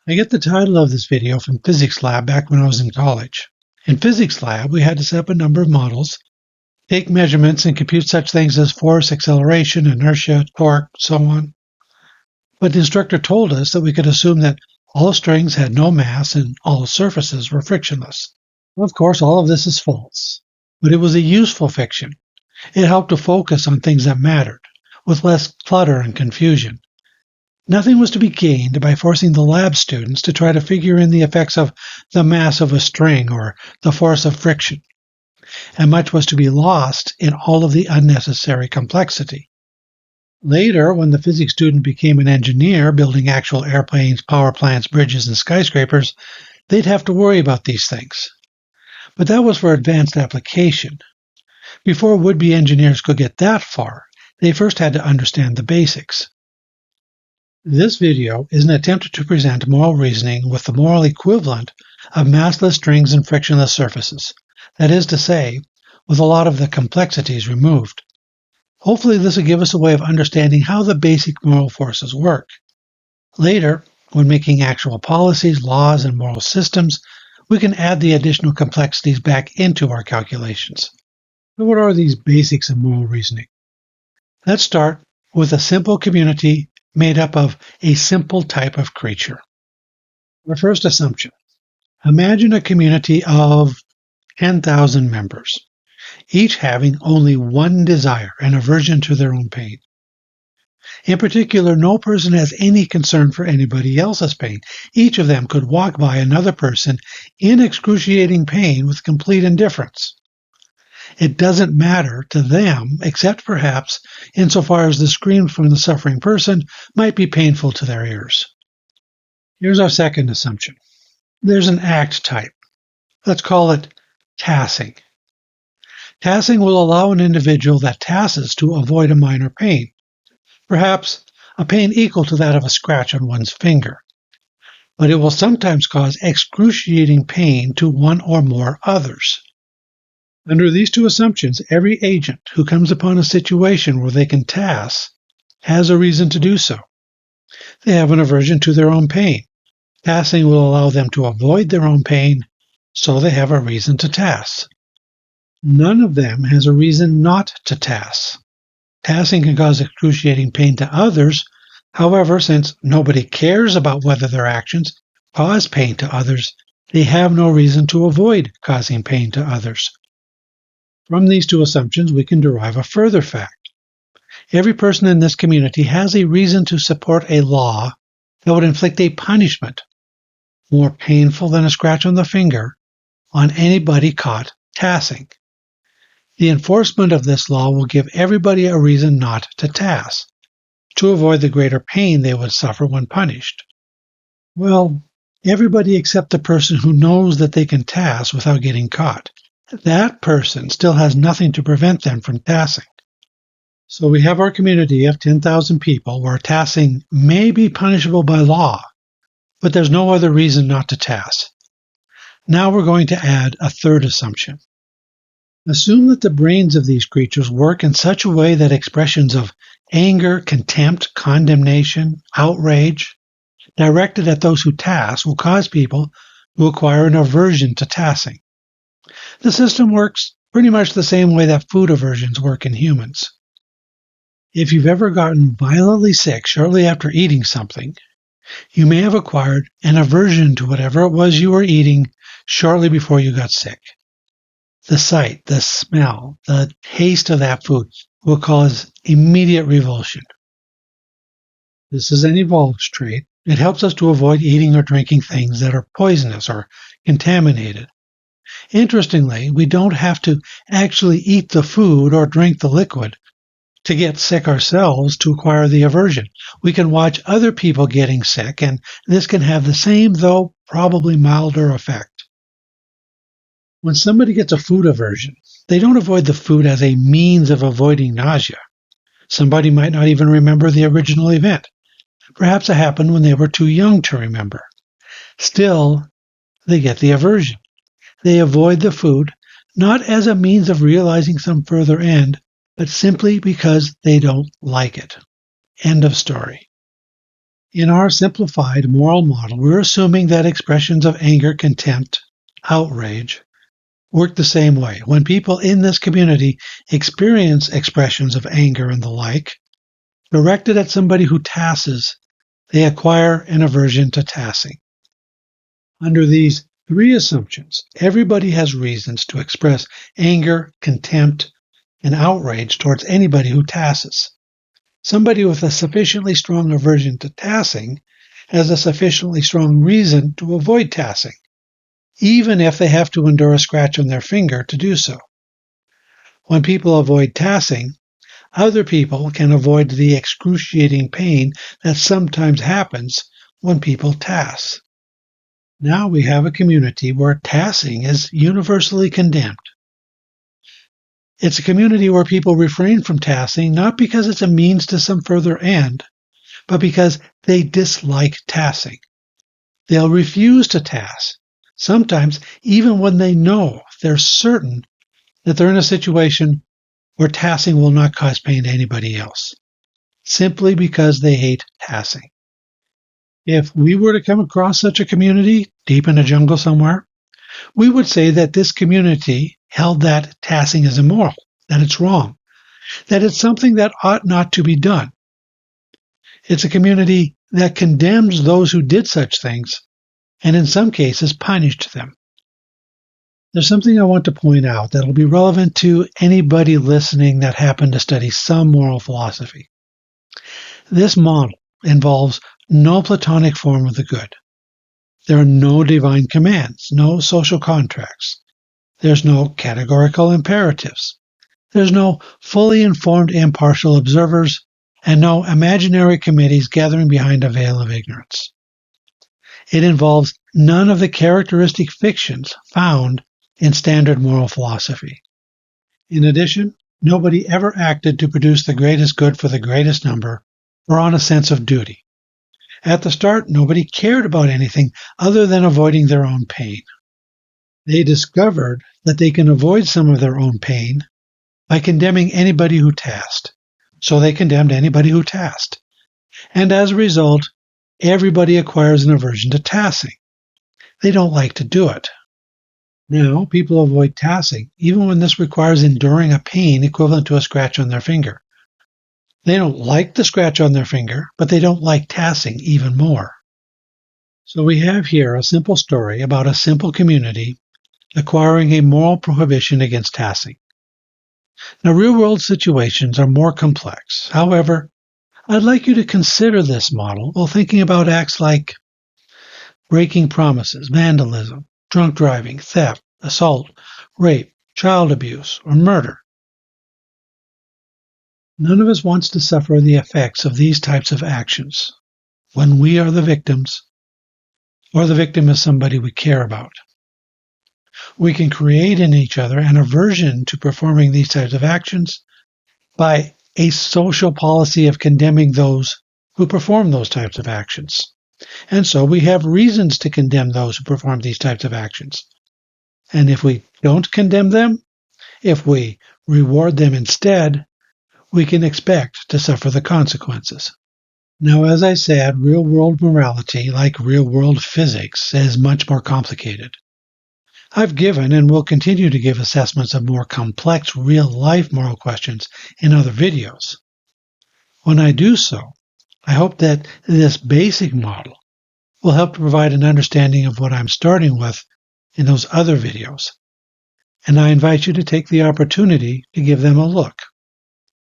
I get the title of this video from physics lab back when I was in college. In physics lab, we had to set up a number of models, take measurements, and compute such things as force, acceleration, inertia, torque, so on. But the instructor told us that we could assume that all strings had no mass and all surfaces were frictionless. Of course, all of this is false, but it was a useful fiction. It helped to focus on things that mattered, with less clutter and confusion. Nothing was to be gained by forcing the lab students to try to figure in the effects of the mass of a string or the force of friction, and much was to be lost in all of the unnecessary complexity. Later, when the physics student became an engineer building actual airplanes, power plants, bridges, and skyscrapers, they'd have to worry about these things. But that was for advanced application. Before would-be engineers could get that far, they first had to understand the basics. This video is an attempt to present moral reasoning with the moral equivalent of massless strings and frictionless surfaces. That is to say, with a lot of the complexities removed. Hopefully this will give us a way of understanding how the basic moral forces work. Later, when making actual policies, laws, and moral systems, we can add the additional complexities back into our calculations. So what are these basics of moral reasoning? Let's start with a simple community made up of a simple type of creature. Our first assumption. Imagine a community of 10,000 members, each having only one desire, an aversion to their own pain. In particular, no person has any concern for anybody else's pain. Each of them could walk by another person in excruciating pain with complete indifference. It doesn't matter to them, except perhaps insofar as the screams from the suffering person might be painful to their ears. Here's our second assumption. There's an act type. Let's call it tassing. Tassing will allow an individual that tasses to avoid a minor pain, perhaps a pain equal to that of a scratch on one's finger. But it will sometimes cause excruciating pain to one or more others. Under these two assumptions, every agent who comes upon a situation where they can tass has a reason to do so. They have an aversion to their own pain. Tassing will allow them to avoid their own pain, so they have a reason to tass. None of them has a reason not to tass. Tassing can cause excruciating pain to others. However, since nobody cares about whether their actions cause pain to others, they have no reason to avoid causing pain to others. From these two assumptions, we can derive a further fact. Every person in this community has a reason to support a law that would inflict a punishment more painful than a scratch on the finger on anybody caught tassing. The enforcement of this law will give everybody a reason not to tass, to avoid the greater pain they would suffer when punished. Well, everybody except the person who knows that they can tass without getting caught. That person still has nothing to prevent them from tassing. So we have our community of 10,000 people where tassing may be punishable by law, but there's no other reason not to tass. Now we're going to add a third assumption. Assume that the brains of these creatures work in such a way that expressions of anger, contempt, condemnation, outrage, directed at those who tass will cause people to acquire an aversion to tassing. The system works pretty much the same way that food aversions work in humans. If you've ever gotten violently sick shortly after eating something, you may have acquired an aversion to whatever it was you were eating shortly before you got sick. The sight, the smell, the taste of that food will cause immediate revulsion. This is an evolved trait. It helps us to avoid eating or drinking things that are poisonous or contaminated. Interestingly, we don't have to actually eat the food or drink the liquid to get sick ourselves to acquire the aversion. We can watch other people getting sick, and this can have the same, though probably milder, effect. When somebody gets a food aversion, they don't avoid the food as a means of avoiding nausea. Somebody might not even remember the original event. Perhaps it happened when they were too young to remember. Still, they get the aversion. They avoid the food, not as a means of realizing some further end, but simply because they don't like it. End of story. In our simplified moral model, we're assuming that expressions of anger, contempt, outrage work the same way. When people in this community experience expressions of anger and the like, directed at somebody who tasses, they acquire an aversion to tassing. Under these three assumptions, everybody has reasons to express anger, contempt, and outrage towards anybody who tasses. Somebody with a sufficiently strong aversion to tassing has a sufficiently strong reason to avoid tassing, even if they have to endure a scratch on their finger to do so. When people avoid tassing, other people can avoid the excruciating pain that sometimes happens when people tass. Now we have a community where tassing is universally condemned. It's a community where people refrain from tassing not because it's a means to some further end, but because they dislike tassing. They'll refuse to tass, sometimes even when they know they're certain that they're in a situation where tassing will not cause pain to anybody else, simply because they hate tassing. If we were to come across such a community deep in a jungle somewhere, we would say that this community held that tassing is immoral, that it's wrong, that it's something that ought not to be done. It's a community that condemns those who did such things, and in some cases punished them. There's something I want to point out that will be relevant to anybody listening that happened to study some moral philosophy. This model involves no Platonic form of the good. There are no divine commands, no social contracts. There's no categorical imperatives. There's no fully informed impartial observers, and no imaginary committees gathering behind a veil of ignorance. It involves none of the characteristic fictions found in standard moral philosophy. In addition, nobody ever acted to produce the greatest good for the greatest number or on a sense of duty. At the start, nobody cared about anything other than avoiding their own pain. They discovered that they can avoid some of their own pain by condemning anybody who tassed. So they condemned anybody who tassed. And as a result, everybody acquires an aversion to tassing. They don't like to do it. Now, people avoid tassing, even when this requires enduring a pain equivalent to a scratch on their finger. They don't like the scratch on their finger, but they don't like tassing even more. So we have here a simple story about a simple community acquiring a moral prohibition against tassing. Now, real-world situations are more complex. However, I'd like you to consider this model while thinking about acts like breaking promises, vandalism, drunk driving, theft, assault, rape, child abuse, or murder. None of us wants to suffer the effects of these types of actions when we are the victims or the victim is somebody we care about. We can create in each other an aversion to performing these types of actions by a social policy of condemning those who perform those types of actions. And so we have reasons to condemn those who perform these types of actions. And if we don't condemn them, if we reward them instead, we can expect to suffer the consequences. Now, as I said, real-world morality, like real-world physics, is much more complicated. I've given and will continue to give assessments of more complex real-life moral questions in other videos. When I do so, I hope that this basic model will help to provide an understanding of what I'm starting with in those other videos, and I invite you to take the opportunity to give them a look.